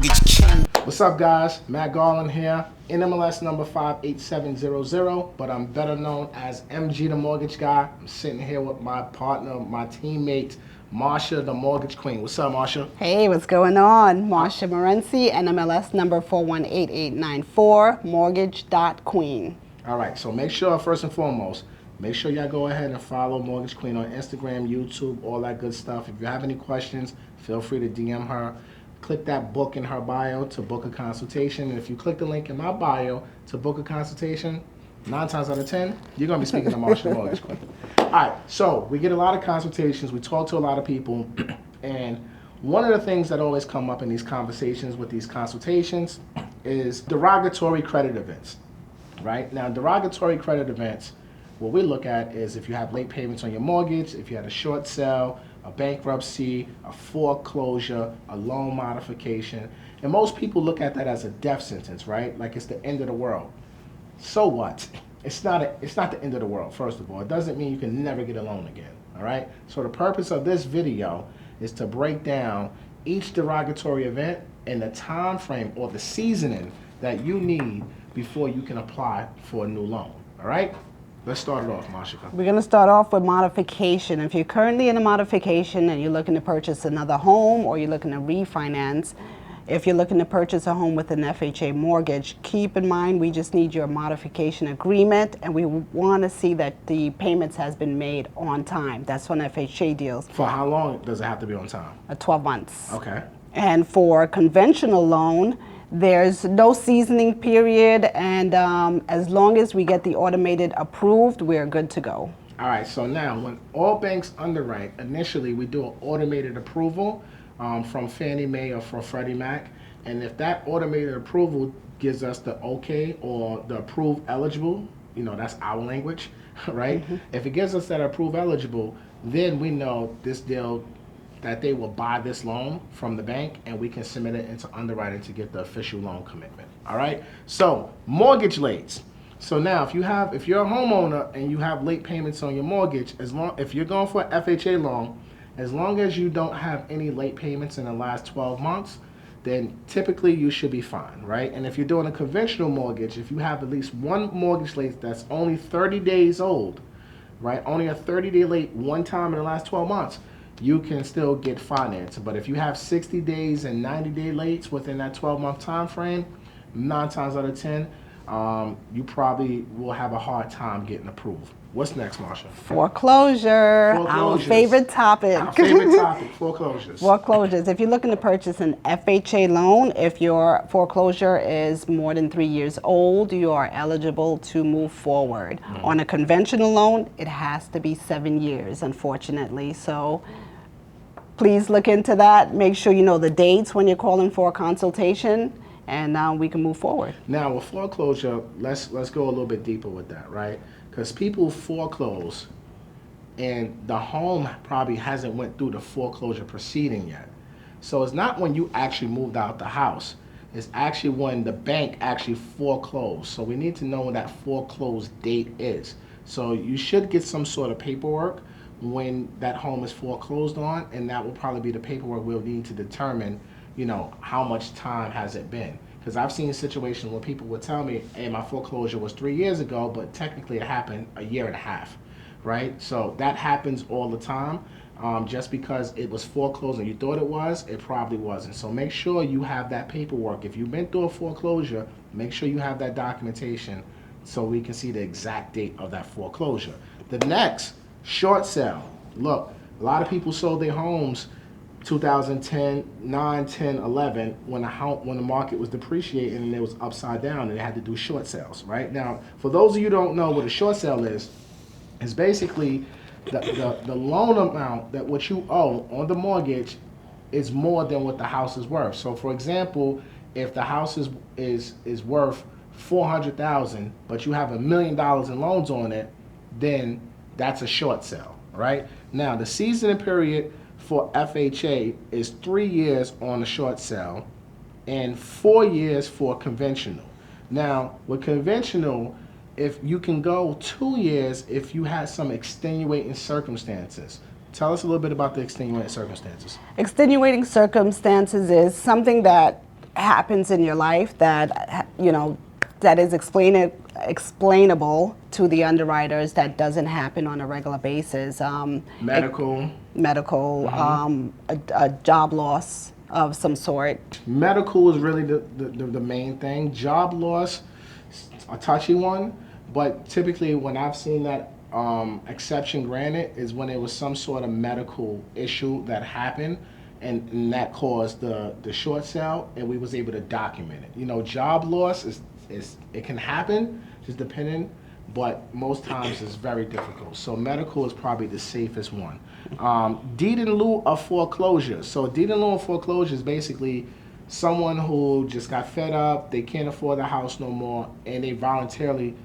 mortgage king. What's up, guys? Matt Garland here, NMLS number 58700, but I'm better known as MG the Mortgage Guy. I'm sitting here with my partner, my teammate, Marsha the Mortgage Queen. What's up, Marsha? Hey, what's going on? Marsha Morency, NMLS number 4188894, mortgage.queen. All right, so make sure, first and foremost, make sure y'all go ahead and follow Mortgage Queen on Instagram, YouTube, all that good stuff. If you have any questions, feel free to DM her. Click that book in her bio to book a consultation. And if you click the link in my bio to book a consultation, 9 times out of 10, you're going to be speaking to Marsha the Mortgage Queen. All right, so we get a lot of consultations. We talk to a lot of people. And one of the things that always come up in these conversations with these consultations is derogatory credit events, right? Now, derogatory credit events, what we look at is if you have late payments on your mortgage, if you had a short sale, a bankruptcy, a foreclosure, a loan modification. And most people look at that as a death sentence, right? Like it's the end of the world. So what? It's not the end of the world, first of all. It doesn't mean you can never get a loan again, all right? So the purpose of this video is to break down each derogatory event and the time frame or the seasoning that you need before you can apply for a new loan, all right? Let's start it off, Marsha. We're going to start off with modification. If you're currently in a modification and you're looking to purchase another home or you're looking to refinance, if you're looking to purchase a home with an FHA mortgage, keep in mind we just need your modification agreement and we want to see that the payments has been made on time. That's on FHA deals. For how long does it have to be on time? 12 months. Okay. And for a conventional loan, there's no seasoning period, and as long as we get the automated approved, we're good to go. All right, so now when all banks underwrite, initially we do an automated approval from Fannie Mae or from Freddie Mac, and if that automated approval gives us the okay or the approved eligible, you know, that's our language, right? Mm-hmm. If it gives us that approved eligible, then we know this deal that they will buy this loan from the bank and we can submit it into underwriting to get the official loan commitment. All right. So mortgage lates. So now if you're a homeowner and you have late payments on your mortgage, if you're going for an FHA loan, as long as you don't have any late payments in the last 12 months, then typically you should be fine, right? And if you're doing a conventional mortgage, if you have at least one mortgage late that's only 30 days old, right? Only a 30-day late one time in the last 12 months, you can still get financed. But if you have 60 days and 90-day lates within that 12-month time frame, 9 times out of 10, you probably will have a hard time getting approved. What's next, Marsha? Foreclosure, our favorite topic. Our favorite topic, foreclosures. Foreclosures. If you're looking to purchase an FHA loan, if your foreclosure is more than 3 years old, you are eligible to move forward. Mm-hmm. On a conventional loan, it has to be 7 years, unfortunately. So please look into that. Make sure you know the dates when you're calling for a consultation, and now we can move forward. Now with foreclosure, let's go a little bit deeper with that, right? Because people foreclose and the home probably hasn't went through the foreclosure proceeding yet. So it's not when you actually moved out the house. It's actually when the bank actually foreclosed. So we need to know when that foreclosed date is. So you should get some sort of paperwork when that home is foreclosed on, and that will probably be the paperwork we'll need to determine, you know, how much time has it been. Because I've seen situations where people would tell me, hey, my foreclosure was 3 years ago, but technically it happened a year and a half, right? So that happens all the time. Just because it was foreclosed and you thought it was, it probably wasn't. So make sure you have that paperwork. If you've been through a foreclosure, make sure you have that documentation so we can see the exact date of that foreclosure. The next, short sale. Look, a lot of people sold their homes 2010, 9, 10, 11 when the market was depreciating and it was upside down and they had to do short sales, right? Now, for those of you who don't know what a short sale is basically the loan amount that what you owe on the mortgage is more than what the house is worth. So for example, if the house is worth $400,000, but you have $1 million in loans on it, then that's a short sale, right? Now, the seasoning period for FHA is 3 years on a short sale and 4 years for conventional. Now, with conventional, if you can go 2 years if you had some extenuating circumstances. Tell us a little bit about the extenuating circumstances. Extenuating circumstances is something that happens in your life that, that is explainable to the underwriters that doesn't happen on a regular basis. Medical. A job loss of some sort. Medical is really the main thing. Job loss, a touchy one, but typically when I've seen that exception granted is when it was some sort of medical issue that happened and that caused the short sale, and we was able to document it. Job loss is it can happen, just depending, but most times it's very difficult. So medical is probably the safest one. Deed in lieu of foreclosure. So deed in lieu of foreclosure is basically someone who just got fed up, they can't afford the house no more, and they voluntarily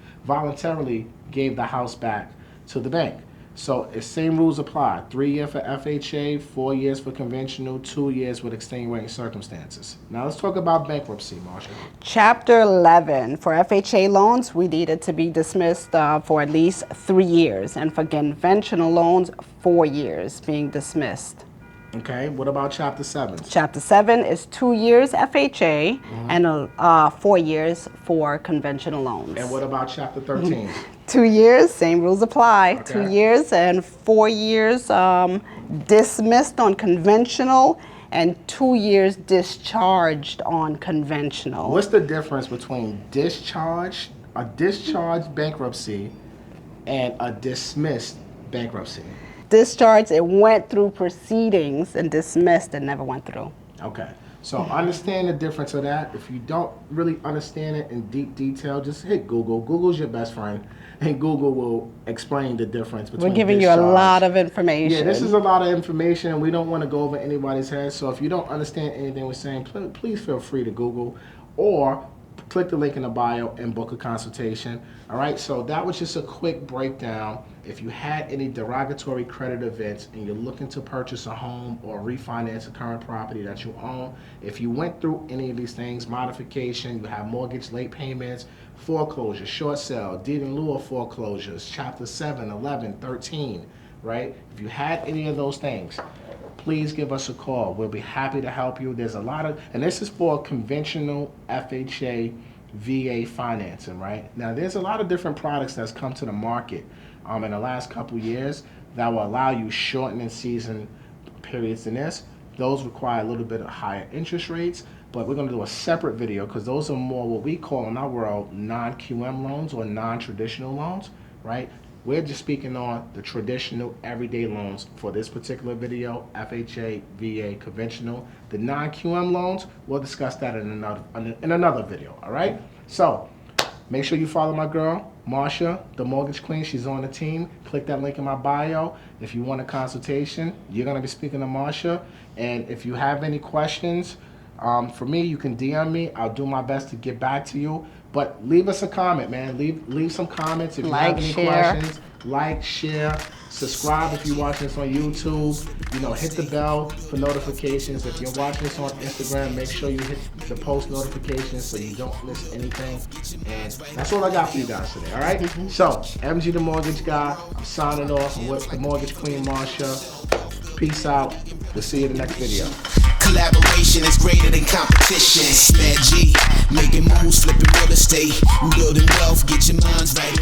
gave the house back to the bank. So the same rules apply. 3 years for FHA, 4 years for conventional, 2 years with extenuating circumstances. Now let's talk about bankruptcy, Marsha. Chapter 11. For FHA loans, we need it to be dismissed for at least 3 years. And for conventional loans, 4 years being dismissed. Okay, what about Chapter 7? Chapter 7 is 2 years FHA and 4 years for conventional loans. And what about Chapter 13? 2 years, same rules apply. Okay. 2 years and 4 years dismissed on conventional and 2 years discharged on conventional. What's the difference between a discharged bankruptcy and a dismissed bankruptcy? Discharged, it went through proceedings, and dismissed, it never went through. Okay, so understand the difference of that. If you don't really understand it in deep detail, just hit Google. Google's your best friend, and Google will explain the difference between. We're giving discharge. you a lot of information. Yeah, this is a lot of information, and we don't want to go over anybody's head. So if you don't understand anything we're saying, please feel free to Google or click the link in the bio and book a consultation. All right, so that was just a quick breakdown. If you had any derogatory credit events and you're looking to purchase a home or refinance a current property that you own, if you went through any of these things, modification, you have mortgage late payments, foreclosure, short sale, deed in lieu of foreclosures, Chapter 7, 11, 13, right? If you had any of those things, please give us a call. We'll be happy to help you. There's a lot of, and this is for conventional FHA VA financing, right? Now, there's a lot of different products that's come to the market in the last couple years that will allow you shortened and seasoned periods than this. Those require a little bit of higher interest rates, but we're going to do a separate video because those are more what we call in our world non-QM loans or non-traditional loans, right? We're just speaking on the traditional everyday loans for this particular video, FHA, VA, conventional. The non-QM loans, we'll discuss that in another video, all right? So make sure you follow my girl, Marsha, the mortgage queen. She's on the team. Click that link in my bio. If you want a consultation, you're going to be speaking to Marsha. And if you have any questions, for me, you can DM me. I'll do my best to get back to you. But leave us a comment, man. Leave some comments if you have any questions. Like, share, subscribe if you're watching this on YouTube. Hit the bell for notifications. If you're watching this on Instagram, make sure you hit the post notifications so you don't miss anything. And that's all I got for you guys today, all right? So, MG the Mortgage Guy, I'm signing off. I'm with the Mortgage Queen, Marsha. Peace out. We'll see you in the next video. Collaboration is greater than competition. Mad G, making moves, flipping real estate, building wealth, get your minds right.